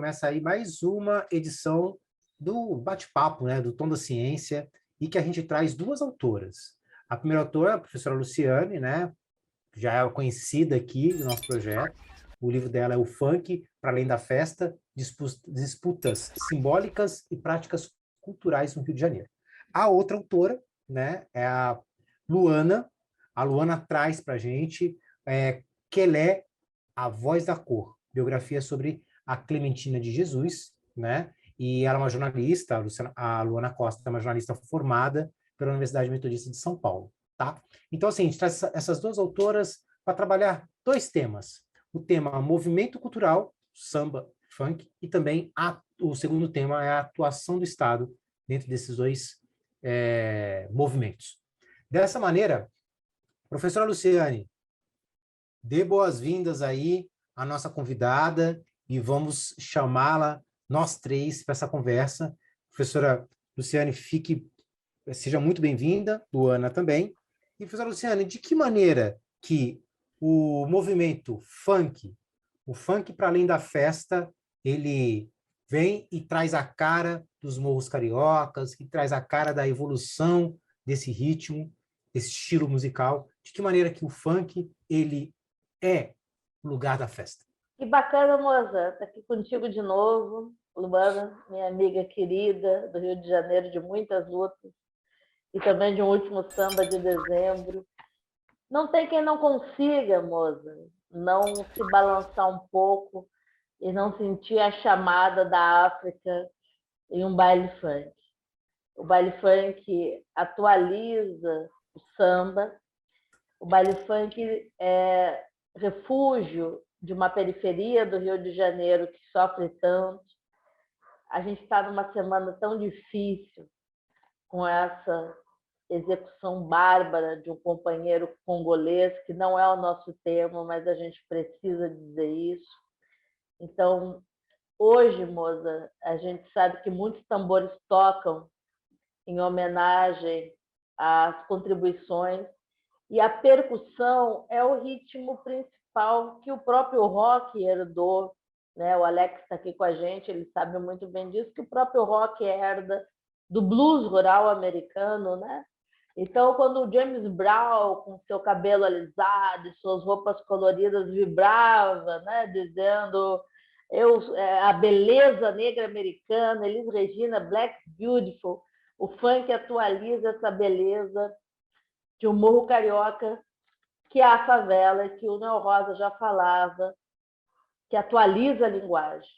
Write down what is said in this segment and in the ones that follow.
começa aí mais uma edição do bate-papo, né, do Tom da Ciência, e que a gente traz duas autoras. A primeira autora é a professora Luciane, né, já é conhecida aqui do nosso projeto. O livro dela é O Funk para Além da Festa, Disputas Simbólicas e Práticas Culturais no Rio de Janeiro. A outra autora, né, é a Luana. A Luana traz para a gente Quelé, A Voz da Cor, biografia sobre a Clementina de Jesus, né? E ela é uma jornalista, a Luana Costa é uma jornalista formada pela Universidade Metodista de São Paulo, tá? Então, assim, a gente traz essas duas autoras para trabalhar dois temas. O tema movimento cultural, samba, funk, e também o segundo tema é a atuação do Estado dentro desses dois movimentos. Dessa maneira, professora Luciane, dê boas-vindas aí à nossa convidada e vamos chamá-la, nós três, para essa conversa. Professora Luciane, seja muito bem-vinda, Luana também. E, professora Luciane, de que maneira que o movimento funk, o funk para além da festa, ele vem e traz a cara dos morros cariocas, que traz a cara da evolução desse ritmo, desse estilo musical, de que maneira que o funk, ele é o lugar da festa. Que bacana, moça, estar aqui contigo de novo, Luana, minha amiga querida do Rio de Janeiro, de muitas lutas, e também de um último samba de dezembro. Não tem quem não consiga, moça, não se balançar um pouco e não sentir a chamada da África em um baile funk. O baile funk atualiza o samba, o baile funk é refúgio de uma periferia do Rio de Janeiro que sofre tanto. A gente está numa semana tão difícil com essa execução bárbara de um companheiro congolês, que não é o nosso tema, mas a gente precisa dizer isso. Então, hoje, moça, a gente sabe que muitos tambores tocam em homenagem às contribuições, e a percussão é o ritmo principal que o próprio rock herdou, né? O Alex está aqui com a gente, ele sabe muito bem disso, que o próprio rock herda do blues rural americano, né? Então, quando o James Brown, com seu cabelo alisado e suas roupas coloridas, vibrava, né? Dizendo a beleza negra americana, Elis Regina, Black Beautiful, o funk atualiza essa beleza de um morro carioca, que é a favela, que o Noel Rosa já falava, que atualiza a linguagem.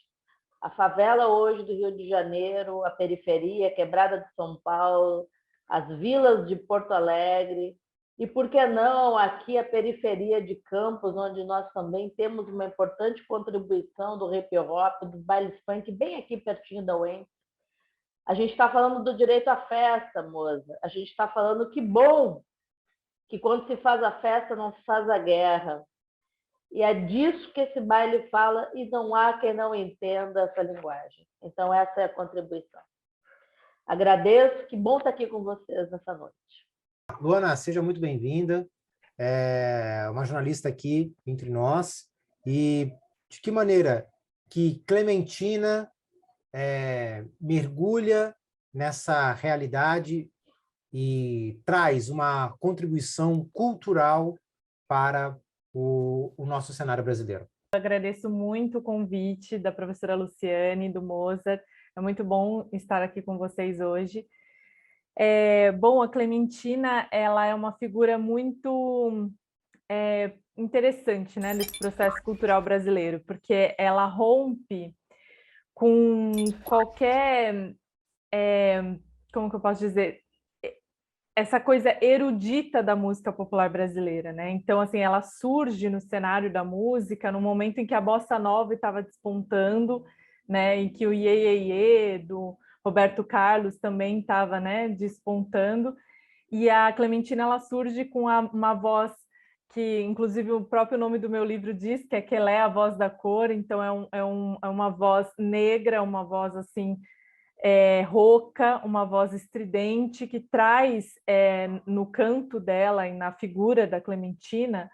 A favela hoje do Rio de Janeiro, a periferia, a quebrada de São Paulo, as vilas de Porto Alegre, e por que não aqui a periferia de Campos, onde nós também temos uma importante contribuição do hip hop, do baile funk, bem aqui pertinho da UEM. A gente está falando do direito à festa, moça. A gente está falando que bom que quando se faz a festa não se faz a guerra. E é disso que esse baile fala, e não há quem não entenda essa linguagem. Então, essa é a contribuição. Agradeço, que bom estar aqui com vocês nessa noite. Luana, seja muito bem-vinda. É uma jornalista aqui entre nós. E de que maneira que Clementina mergulha nessa realidade e traz uma contribuição cultural para o nosso cenário brasileiro. Eu agradeço muito o convite da professora Luciane, do Mozart. É muito bom estar aqui com vocês hoje. Bom, a Clementina, ela é uma figura muito interessante, né, nesse processo cultural brasileiro, porque ela rompe com qualquer, como que eu posso dizer, essa coisa erudita da música popular brasileira, né? Então, assim, ela surge no cenário da música no momento em que a bossa nova estava despontando, né? Em que o Iê, Iê, Iê, do Roberto Carlos também estava, né, despontando. E a Clementina, ela surge com uma voz que, inclusive, o próprio nome do meu livro diz, que é Quelé, a voz da cor. Então, é uma voz negra, uma voz, assim, rouca, uma voz estridente, que traz no canto dela e na figura da Clementina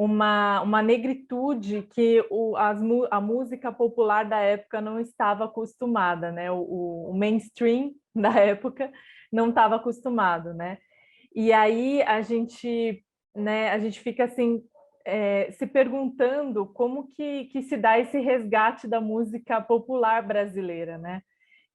uma negritude que a música popular da época não estava acostumada, né? O mainstream da época não estava acostumado, né? E aí né, a gente fica assim se perguntando como que se dá esse resgate da música popular brasileira, né?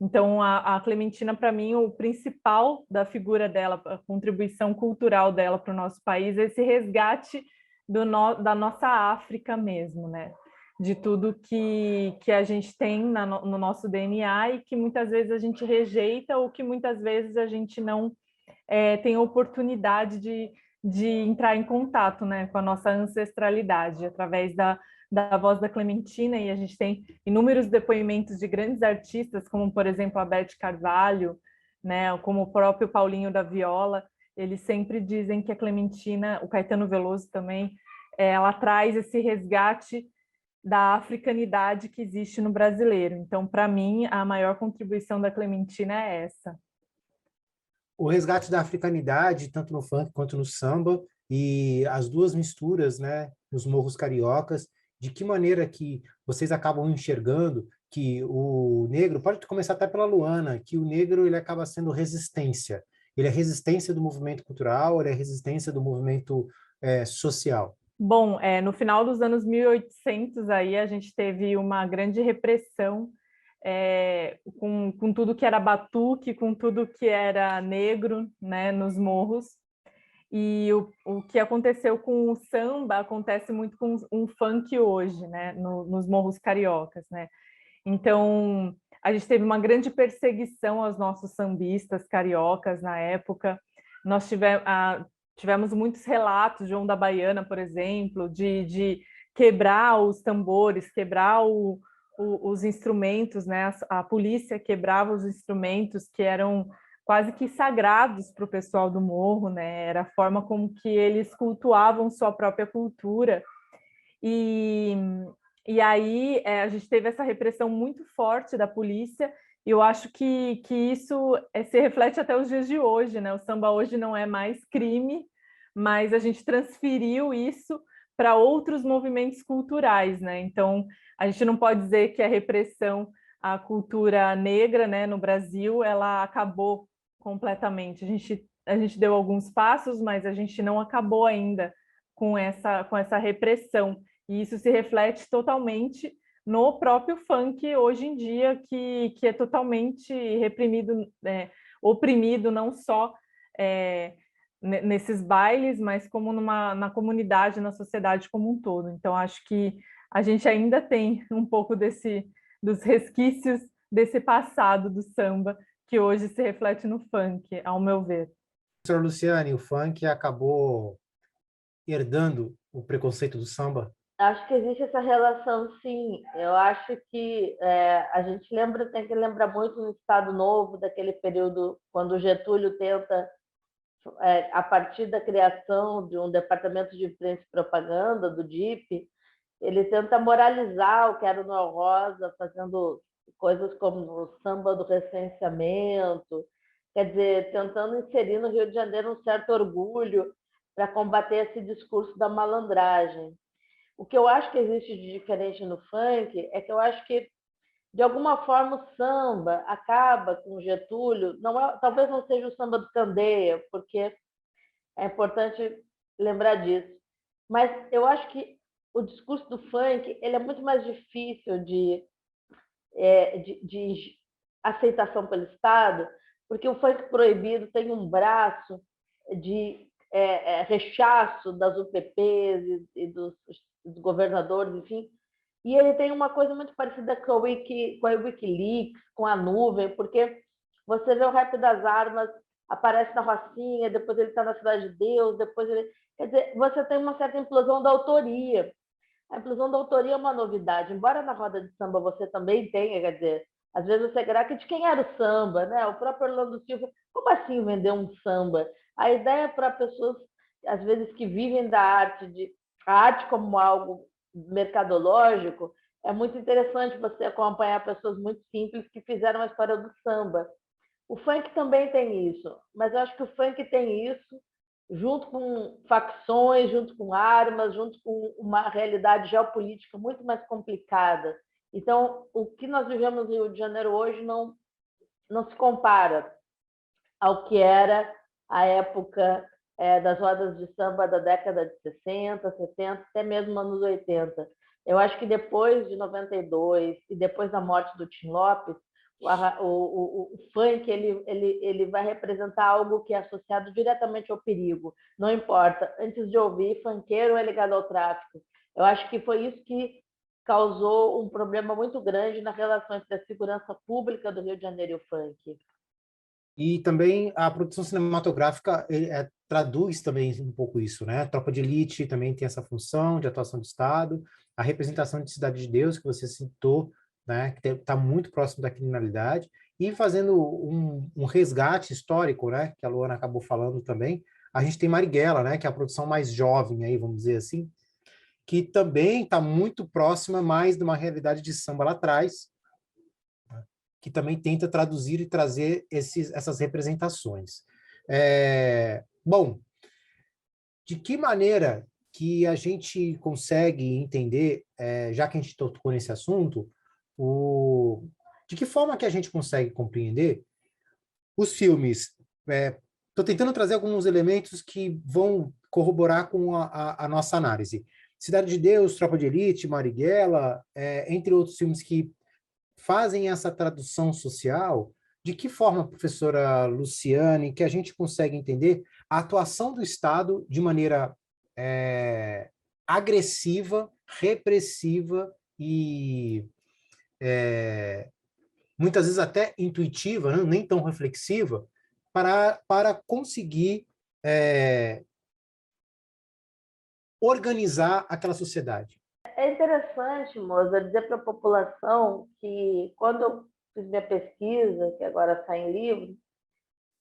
Então, a Clementina, para mim, o principal da figura dela, a contribuição cultural dela para o nosso país, é esse resgate da nossa África mesmo, né? De tudo que a gente tem no nosso DNA e que muitas vezes a gente rejeita ou que muitas vezes a gente não tem oportunidade de entrar em contato, né, com a nossa ancestralidade através da voz da Clementina, e a gente tem inúmeros depoimentos de grandes artistas, como, por exemplo, a Beth Carvalho, né, como o próprio Paulinho da Viola. Eles sempre dizem que a Clementina, o Caetano Veloso também, ela traz esse resgate da africanidade que existe no brasileiro. Então, para mim, a maior contribuição da Clementina é essa. O resgate da africanidade, tanto no funk quanto no samba, e as duas misturas, né, nos morros cariocas, de que maneira que vocês acabam enxergando que o negro, pode começar até pela Luana, que o negro ele acaba sendo resistência. Ele é resistência do movimento cultural, ele é resistência do movimento social. Bom, no final dos anos 1800, aí a gente teve uma grande repressão com tudo que era batuque, com tudo que era negro, né, nos morros. E o que aconteceu com o samba acontece muito com um funk hoje, né, nos morros cariocas, né? Então, a gente teve uma grande perseguição aos nossos sambistas cariocas na época. Nós tivemos muitos relatos, João da Baiana, por exemplo, de quebrar os tambores, quebrar os instrumentos, né? A polícia quebrava os instrumentos que eram quase que sagrados para o pessoal do morro, né? Era a forma como que eles cultuavam sua própria cultura. E, e aí a gente teve essa repressão muito forte da polícia, e eu acho que isso se reflete até os dias de hoje, né? O samba hoje não é mais crime, mas a gente transferiu isso para outros movimentos culturais, né? Então, a gente não pode dizer que a repressão à cultura negra, né, no Brasil, ela acabou completamente. A gente deu alguns passos, mas a gente não acabou ainda com essa repressão. E isso se reflete totalmente no próprio funk hoje em dia, que é totalmente reprimido, oprimido, não só nesses bailes, mas como na comunidade, na sociedade como um todo. Então, acho que a gente ainda tem um pouco dos resquícios desse passado do samba, que hoje se reflete no funk, ao meu ver. Professora Luciane, o funk acabou herdando o preconceito do samba? Acho que existe essa relação, sim. Eu acho que a gente tem que lembrar muito no Estado Novo, daquele período quando o Getúlio tenta, a partir da criação de um departamento de imprensa e propaganda, do DIP, ele tenta moralizar o que era o Noel Rosa, fazendo coisas como o samba do recenseamento, quer dizer, tentando inserir no Rio de Janeiro um certo orgulho para combater esse discurso da malandragem. O que eu acho que existe de diferente no funk é que eu acho que, de alguma forma, o samba acaba com o Getúlio. Talvez não seja o samba do Candeia, porque é importante lembrar disso. Mas eu acho que o discurso do funk ele é muito mais difícil de aceitação pelo Estado, porque o funk proibido tem um braço de rechaço das UPPs e dos governadores, enfim. E ele tem uma coisa muito parecida com a Wikileaks, com a nuvem, porque você vê o rap das armas, aparece na Rocinha, depois ele está na Cidade de Deus, depois ele... Quer dizer, você tem uma certa implosão da autoria. A inclusão da autoria é uma novidade, embora na roda de samba você também tenha, quer dizer, às vezes você grava que de quem era o samba, né? O próprio Orlando Silva, como assim vender um samba? A ideia para pessoas, às vezes, que vivem da arte, a arte como algo mercadológico, é muito interessante você acompanhar pessoas muito simples que fizeram a história do samba. O funk também tem isso, mas eu acho que o funk tem isso junto com facções, junto com armas, junto com uma realidade geopolítica muito mais complicada. Então, o que nós vivemos no Rio de Janeiro hoje não se compara ao que era a época das rodas de samba da década de 60, 70, até mesmo anos 80. Eu acho que depois de 92 e depois da morte do Tim Lopes, o funk ele vai representar algo que é associado diretamente ao perigo. Não importa, antes de ouvir, funkeiro é ligado ao tráfico. Eu acho que foi isso que causou um problema muito grande na relação entre a segurança pública do Rio de Janeiro e o funk. E também a produção cinematográfica traduz também um pouco isso, né? Tropa de Elite também tem essa função de atuação do Estado, a representação de Cidade de Deus, que você citou, né? Que está muito próximo da criminalidade, e fazendo um resgate histórico, né? Que a Luana acabou falando também. A gente tem Marighella, né? Que é a produção mais jovem aí, vamos dizer assim, que também está muito próxima mais de uma realidade de samba lá atrás, que também tenta traduzir e trazer essas representações. Bom, de que maneira que a gente consegue entender, já que a gente tocou nesse assunto, de que forma que a gente consegue compreender os filmes? Estou tentando trazer alguns elementos que vão corroborar com a nossa análise. Cidade de Deus, Tropa de Elite, Marighella, entre outros filmes que fazem essa tradução social. De que forma, professora Luciane, que a gente consegue entender a atuação do Estado de maneira agressiva, repressiva e muitas vezes até intuitiva, né? Nem tão reflexiva, para conseguir organizar aquela sociedade? É interessante, Moza, dizer para a população que, quando eu fiz minha pesquisa, que agora está em livro,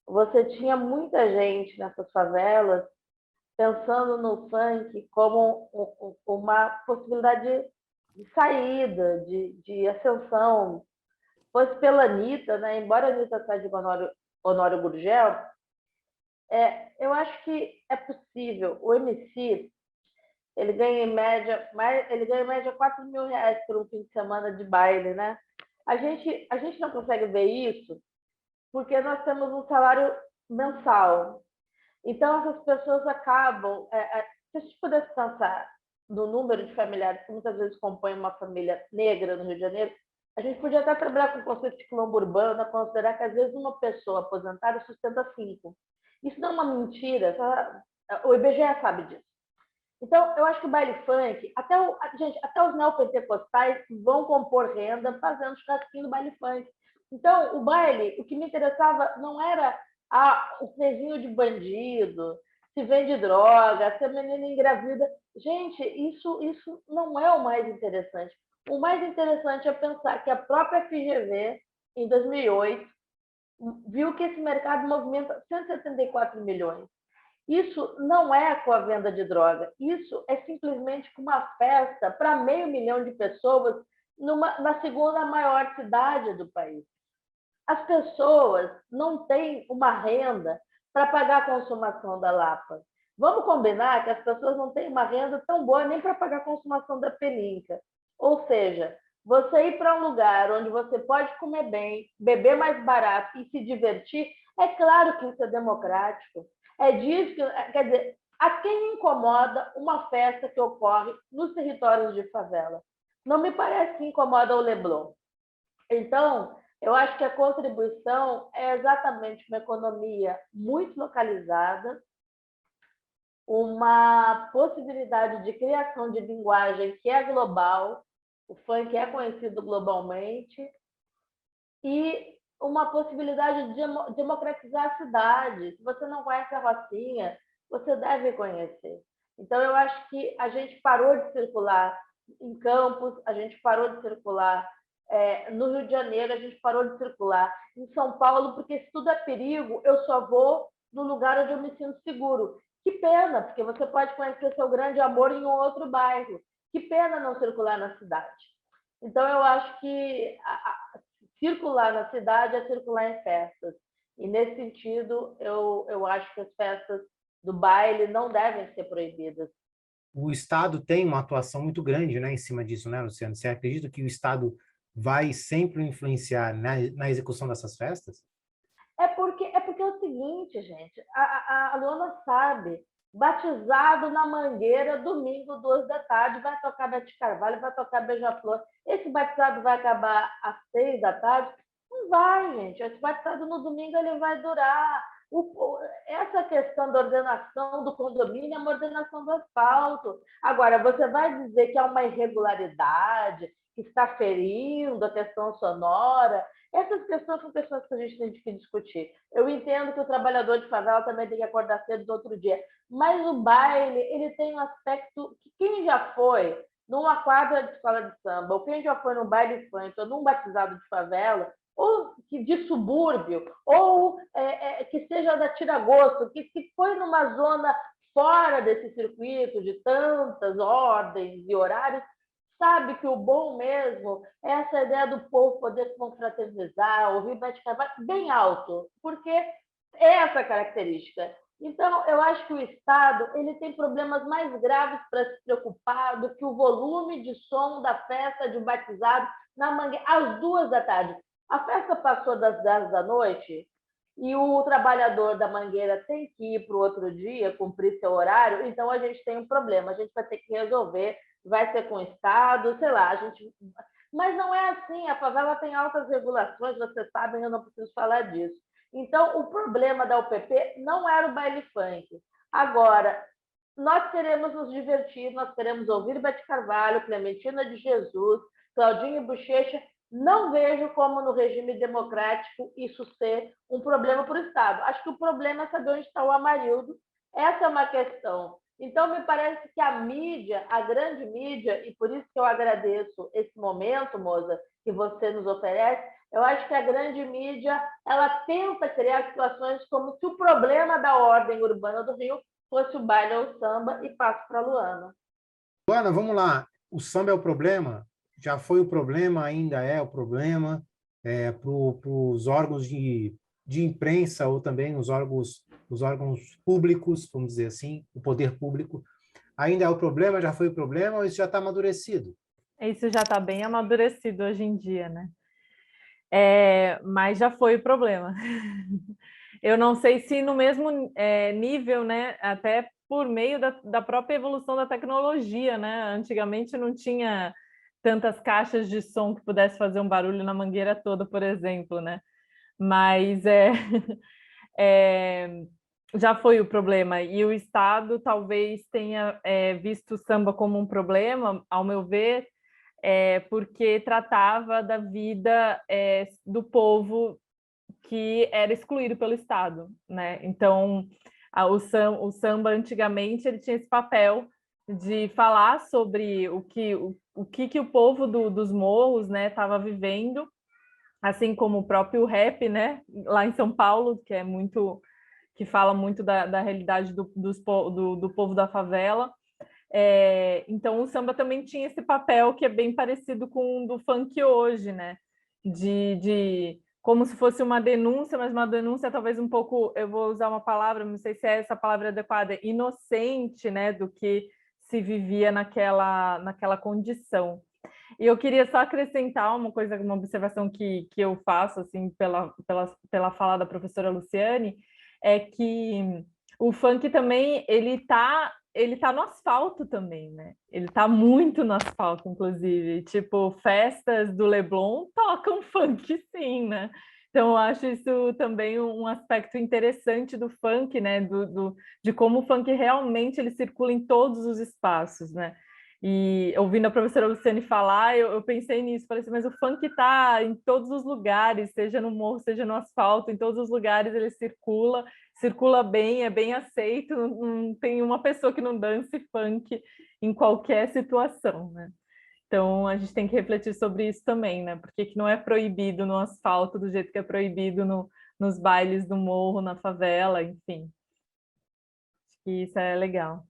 você tinha muita gente nessas favelas pensando no funk como uma possibilidade de saída, de ascensão. Fosse pela Anitta, né? Embora a Anitta seja de Honório Gurgel, eu acho que é possível. O MC ele ganha em média R$ 4.000 por um fim de semana de baile, né? A gente não consegue ver isso porque nós temos um salário mensal. Então, essas pessoas acabam... se a gente pudesse pensar no número de familiares que muitas vezes compõem uma família negra no Rio de Janeiro, a gente podia até trabalhar com o conceito de quilombo urbano, considerar que, às vezes, uma pessoa aposentada sustenta 5. Isso não é uma mentira, o IBGE sabe disso. Então, eu acho que o baile funk, até os neopentecostais vão compor renda fazendo churrasquinho do baile funk. Então, o baile, o que me interessava não era o pezinho de bandido, se vende droga, se a menina engravida. Gente, isso não é o mais interessante. O mais interessante é pensar que a própria FGV, em 2008, viu que esse mercado movimenta 174 milhões. Isso não é com a venda de droga, isso é simplesmente com uma festa para 500 mil de pessoas na segunda maior cidade do país. As pessoas não têm uma renda para pagar a consumação da Lapa. Vamos combinar que as pessoas não têm uma renda tão boa nem para pagar a consumação da Peninca. Ou seja, você ir para um lugar onde você pode comer bem, beber mais barato e se divertir, é claro que isso é democrático. É disso que, quer dizer, a quem incomoda uma festa que ocorre nos territórios de favela? Não me parece que incomoda o Leblon. Então, eu acho que a contribuição é exatamente uma economia muito localizada, uma possibilidade de criação de linguagem que é global, o funk é conhecido globalmente, e uma possibilidade de democratizar a cidade. Se você não conhece a Rocinha, você deve conhecer. Então, eu acho que a gente parou de circular em Campos, a gente parou de circular no Rio de Janeiro, a gente parou de circular em São Paulo, porque se tudo é perigo, eu só vou no lugar onde eu me sinto seguro. Que pena, porque você pode conhecer seu grande amor em um outro bairro. Que pena não circular na cidade. Então, eu acho que circular na cidade é circular em festas. E, nesse sentido, eu acho que as festas do baile não devem ser proibidas. O Estado tem uma atuação muito grande, né, em cima disso, né, Luciano? Você acredita que o Estado vai sempre influenciar na execução dessas festas? É porque é o seguinte, gente, a Luana sabe, batizado na Mangueira, domingo, 2 da tarde, vai tocar Bete Carvalho, vai tocar Beija-Flor. Esse batizado vai acabar às 6 da tarde? Não vai, gente. Esse batizado no domingo ele vai durar. Essa questão da ordenação do condomínio é uma ordenação do asfalto. Agora, você vai dizer que há uma irregularidade, que está ferindo a questão sonora. Essas questões são questões que a gente tem que discutir. Eu entendo que o trabalhador de favela também tem que acordar cedo do outro dia, mas o baile ele tem um aspecto que quem já foi numa quadra de escola de samba, ou quem já foi num baile funk, ou num batizado de favela, ou de subúrbio, ou que seja da tira-gosto, que foi numa zona fora desse circuito de tantas ordens e horários, sabe que o bom mesmo é essa ideia do povo poder se confraternizar, ouvir Bete Carvalho bem alto, porque é essa característica. Então, eu acho que o Estado ele tem problemas mais graves para se preocupar do que o volume de som da festa de batizado na Mangueira, às 2 da tarde. A festa passou das 10 da noite e o trabalhador da Mangueira tem que ir para o outro dia, cumprir seu horário, então a gente tem um problema, a gente vai ter que resolver, vai ser com o Estado, sei lá, a gente... Mas não é assim, a favela tem altas regulações, vocês sabem, eu não preciso falar disso. Então, o problema da UPP não era o baile funk. Agora, nós queremos nos divertir, nós queremos ouvir Bete Carvalho, Clementina de Jesus, Claudinho Bochecha. Não vejo como no regime democrático isso ser um problema para o Estado. Acho que o problema é saber onde está o Amarildo. Essa é uma questão. Então, me parece que a mídia, a grande mídia, e por isso que eu agradeço esse momento, Moza, que você nos oferece, eu acho que a grande mídia ela tenta criar situações como se o problema da ordem urbana do Rio fosse o baile ou o samba, e passo para a Luana. Luana, vamos lá. O samba é o problema? Já foi o problema, ainda é o problema para os órgãos de imprensa ou também os órgãos públicos, vamos dizer assim, o poder público. Ainda é o problema? Já foi o problema ou isso já está amadurecido? Isso já está bem amadurecido hoje em dia, né? Mas já foi o problema. Eu não sei se no mesmo nível, né? Até por meio da própria evolução da tecnologia, né? Antigamente não tinha tantas caixas de som que pudesse fazer um barulho na Mangueira toda, por exemplo, né? Mas já foi o problema. E o Estado talvez tenha visto o samba como um problema, ao meu ver, porque tratava da vida do povo que era excluído pelo Estado, né? Então, o samba antigamente ele tinha esse papel de falar sobre o que o povo dos morros, né, estava vivendo, assim como o próprio rap, né, lá em São Paulo, que fala muito da realidade do povo da favela. Então o samba também tinha esse papel que é bem parecido com o do funk hoje, né? De como se fosse uma denúncia, mas uma denúncia talvez um pouco, eu vou usar uma palavra, não sei se é essa palavra adequada, inocente, né? Do que se vivia naquela condição. E eu queria só acrescentar uma observação que eu faço, assim, pela fala da professora Luciane, é que o funk também, ele tá no asfalto também, né? Ele tá muito no asfalto, inclusive. Tipo, festas do Leblon tocam funk, sim, né? Então, eu acho isso também um aspecto interessante do funk, né? De como o funk realmente ele circula em todos os espaços, né? E ouvindo a professora Luciane falar, eu pensei nisso, falei assim, mas o funk está em todos os lugares, seja no morro, seja no asfalto, em todos os lugares ele circula bem, é bem aceito, não tem uma pessoa que não dance funk em qualquer situação, né? Então a gente tem que refletir sobre isso também, né? Por que não é proibido no asfalto do jeito que é proibido nos bailes do morro, na favela, enfim. Acho que isso é legal.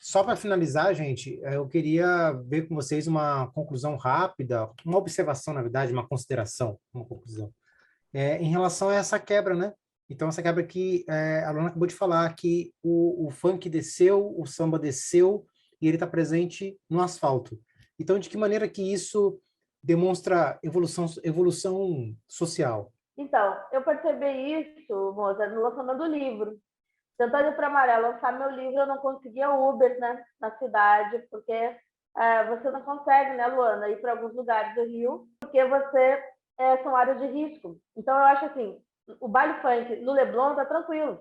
Só para finalizar, gente, eu queria ver com vocês uma conclusão rápida, uma observação, na verdade, uma consideração, uma conclusão, em relação a essa quebra, né, Então, essa quebra que a Luana acabou de falar, que o funk desceu, o samba desceu, e ele está presente no asfalto. Então, de que maneira que isso demonstra evolução social? Então, eu percebi isso, moça, no lançamento do livro. Tentando ir para Maré lançar meu livro, eu não conseguia Uber, né, na cidade, porque você não consegue, né, Luana, ir para alguns lugares do Rio, porque você são áreas de risco. Então, eu acho assim, o baile funk no Leblon tá tranquilo.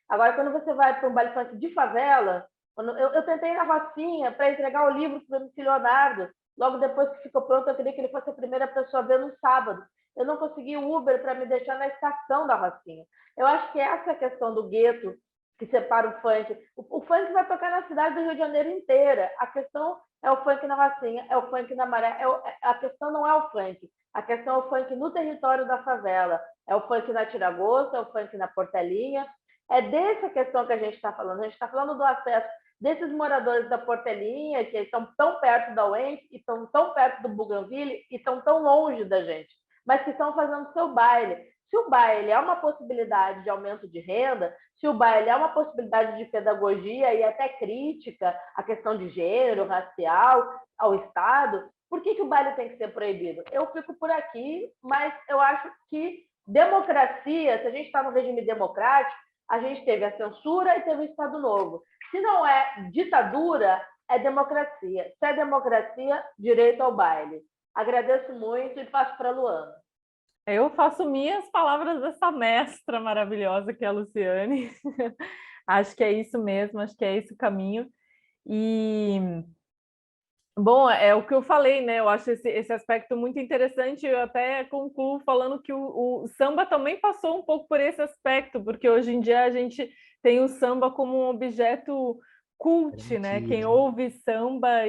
Agora, quando você vai para um baile funk de favela, eu tentei ir na Rocinha para entregar o livro para o MC Leonardo, logo depois que ficou pronto, eu queria que ele fosse a primeira pessoa a ver no sábado. Eu não consegui Uber para me deixar na estação da Rocinha. Eu acho que essa é a questão do gueto que separa o funk. O funk vai tocar na cidade do Rio de Janeiro inteira. A questão é o funk na Rocinha, é o funk na Maré. A questão não é o funk. A questão é o funk no território da favela. É o funk na Tiragosto, é o funk na Portelinha. É dessa questão que a gente está falando. A gente está falando do acesso desses moradores da Portelinha, que estão tão perto da UENF, e estão tão perto do Bougainville, e estão tão longe da gente, mas que estão fazendo seu baile. Se o baile é uma possibilidade de aumento de renda, se o baile é uma possibilidade de pedagogia e até crítica à questão de gênero, racial, ao Estado, por que o baile tem que ser proibido? Eu fico por aqui, mas eu acho que democracia, se a gente está no regime democrático, a gente teve a censura e teve o Estado Novo. Se não é ditadura, é democracia. Se é democracia, direito ao baile. Agradeço muito e passo para a Luana. Eu faço minhas palavras dessa mestra maravilhosa que é a Luciane. Acho que é isso mesmo, acho que é esse o caminho. E, bom, é o que eu falei, né? Eu acho esse aspecto muito interessante. Eu até concluo falando que o samba também passou um pouco por esse aspecto, porque hoje em dia a gente tem o samba como um objeto cult, né? Quem ouve samba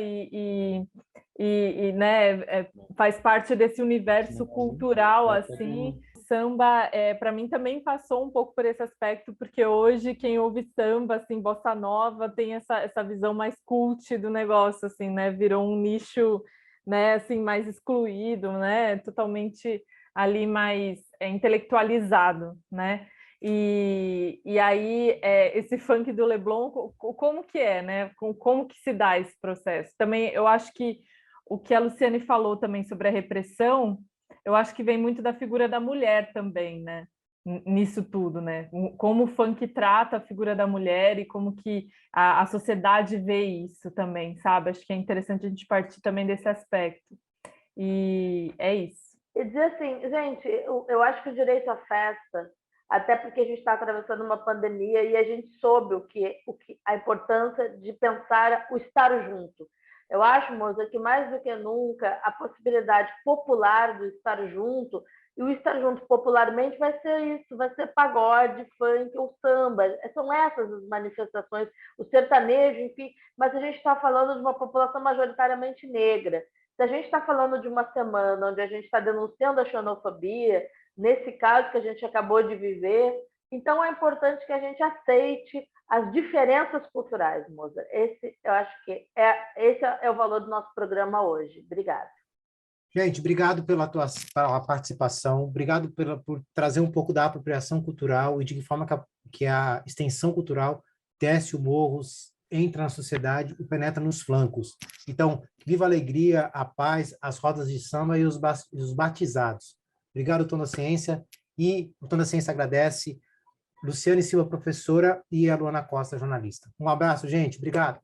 né, faz parte desse universo cultural, assim. Samba, para mim, também passou um pouco por esse aspecto, porque hoje quem ouve samba, assim, bossa nova, tem essa visão mais cult do negócio, assim, né? Virou um nicho, né, assim, mais excluído, né? Totalmente ali mais intelectualizado, né? E aí, esse funk do Leblon, como que é, né? Como que se dá esse processo? Também, eu acho que o que a Luciane falou também sobre a repressão, eu acho que vem muito da figura da mulher também, né? Nisso tudo, né? Como o funk trata a figura da mulher e como que a sociedade vê isso também, sabe? Acho que é interessante a gente partir também desse aspecto. E é isso. E dizer assim, gente, eu acho que o direito à festa, até porque a gente está atravessando uma pandemia e a gente soube a importância de pensar o estar junto. Eu acho, moça, que mais do que nunca a possibilidade popular do estar junto, e o estar junto popularmente vai ser isso, vai ser pagode, funk ou samba. São essas as manifestações, o sertanejo, enfim, mas a gente está falando de uma população majoritariamente negra. Se a gente está falando de uma semana onde a gente está denunciando a xenofobia, nesse caso que a gente acabou de viver, então é importante que a gente aceite as diferenças culturais, moça. Eu acho que esse é o valor do nosso programa hoje. Obrigada. Gente, obrigado pela participação, obrigado por trazer um pouco da apropriação cultural e de que forma que a extensão cultural desce o morro, entra na sociedade e penetra nos flancos. Então, viva a alegria, a paz, as rodas de samba e os batizados. Obrigado, Tom da Ciência, e o Tom da Ciência agradece Luciane Silva, professora, e a Luana Costa, jornalista. Um abraço, gente. Obrigado.